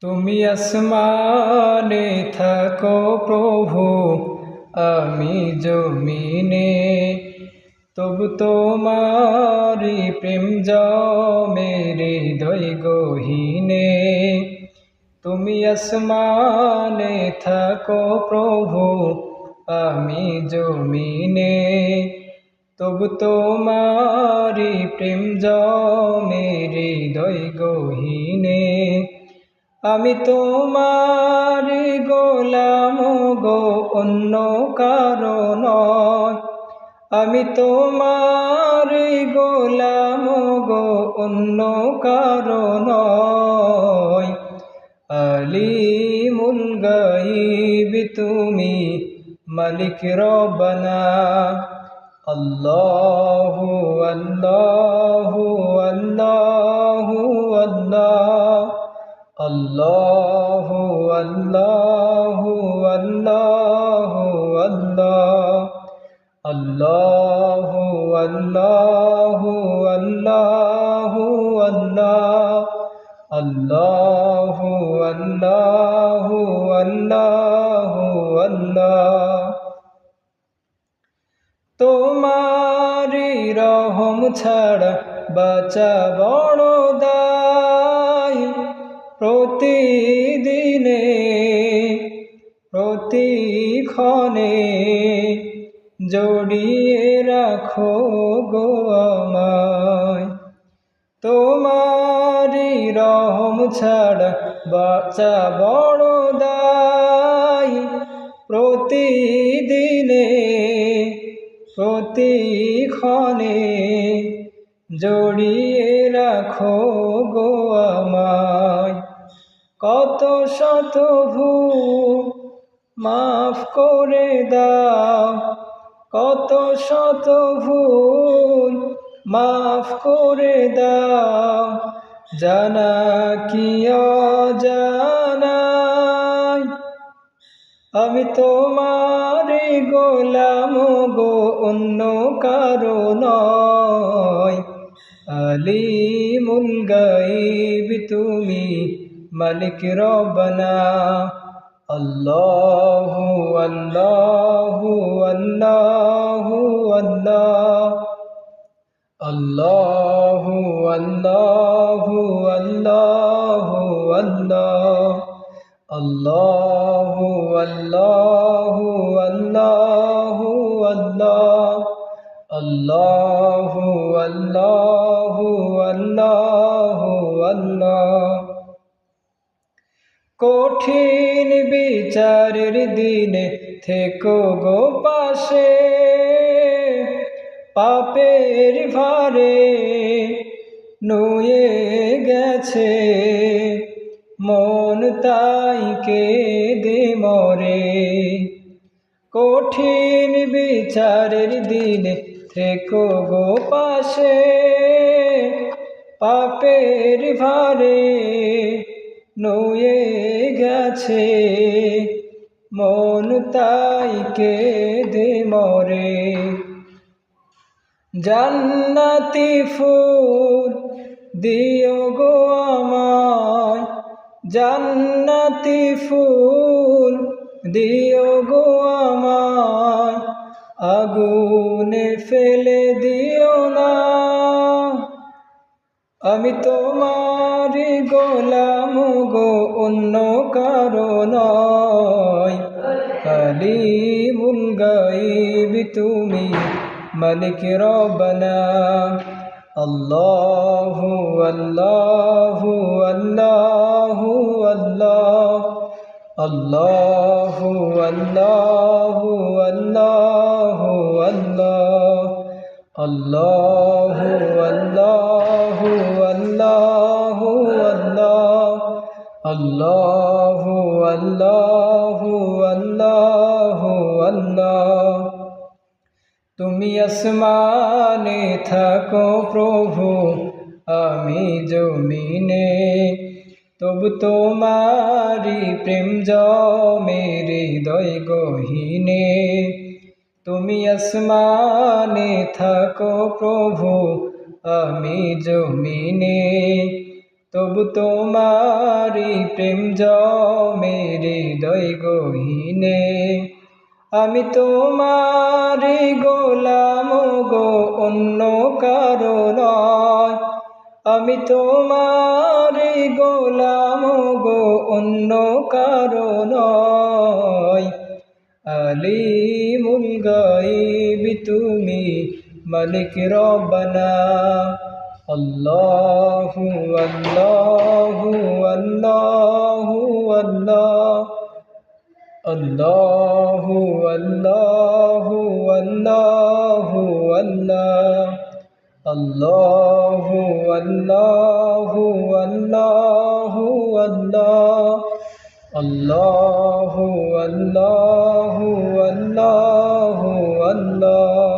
তুমি আসমানে থাকো প্রভু, আমি জমিনে, তবু তোমারি প্রেম জমে হৃদয় গহীনে। তুমি আসমানে থাকো প্রভু, আমি জমিনে, তবু তোমারি প্রেম জমে হৃদয় গহীনে। আমি তোমারি গোলাম গো, অন্য কারো নয়। আমি তোমারি গোলাম গো, অন্য কারো নয়। আলিমুল গায়ব তুমি, মালিক রব্বানা। আল্লাহু আল্লাহু আল্লাহু আল্লাহ। আল্লাহু আল্লাহু আল্লাহু আল্লাহ। আল্লাহু আল্লাহু আল্লাহু আল্লাহ। আল্লাহু আল্লাহু আল্লাহু আল্লাহ। তোমারি রহম ছাড়া বাঁচা বড় দায়। প্রতিদিনে প্রতিক্ষণে জড়িয়ে রাখো গো আমায়। তোমারি রহম ছাড়া বাঁচা বড় দায়। প্রতিদিনে প্রতিক্ষণে জড়িয়ে রাখো গো আমায়। কত শত ভুল মাফ করে দাও, কত শত ভুল মাফ করে দাও। জানা কি অজানাই, আমি তোমারি গোলাম গো, অন্য কারো নয়। আলিমুল গায়ব তুমি, মালিক রব্বানা। আল্লাহু আল্লাহু আল্লাহু আল্লাহ। আল্লাহু আল্লাহু আল্লাহু আল্লাহ। আল্লাহু আল্লাহু আল্লাহু আল্লাহ। আল্লাহু আল্লাহু আল্লাহু আল্লাহ। কঠিন বিচারের দিনে থেকো গো পাশে, পাপের ভারে নুয়ে গেছে মন, তাই কেঁদে মরে। কঠিন বিচারের দিনে থেকো গো পাশে, পাপের ভারে নুয়ে গেছে মন, তাই কেঁদে মরে। জান্নাতি ফুল দিও গো আমায়, জান্নাতি ফুল দিও গো আমায়। আগুনে ফেলে দিও না, আমি তোমারি গোলাম গো, অন্য কারো নয়। আলিমুল গায়ব তুমি, মালিক রব্বানা। আল্লাহু আল্লাহু আল্লাহু আল্লাহ। আল্লাহু আল্লাহু আল্লাহু আল্লাহ। আল্লাহু আল্লাহু আল্লাহু আল্লাহ। আল্লাহু আল্লাহু আল্লাহু আল্লাহ। তুমি আসমানে থাকো প্রভু, আমি জমিনে, তবু তোমারি প্রেম জমে হৃদয় গহীনে। তুমি আসমানে থাকো প্রভু, আমি জমিনে, তবু তোমারি প্রেম জমে হৃদয় গহীনে। আমি তোমারি গোলাম গো, অন্য কারো নয়। আমি তোমারি গোলাম গো, অন্য কারো নয়। আলিমুল গায়ব তুমি, মালিক রব্বানা। আল্লাহু আল্লাহু আল্লাহু আল্লাহ। আল্লাহু আল্লাহু আল্লাহু আল্লাহ। আল্লাহু আল্লাহু আল্লাহু আল্লাহ। আল্লাহু আল্লাহু আল্লাহু আল্লাহ।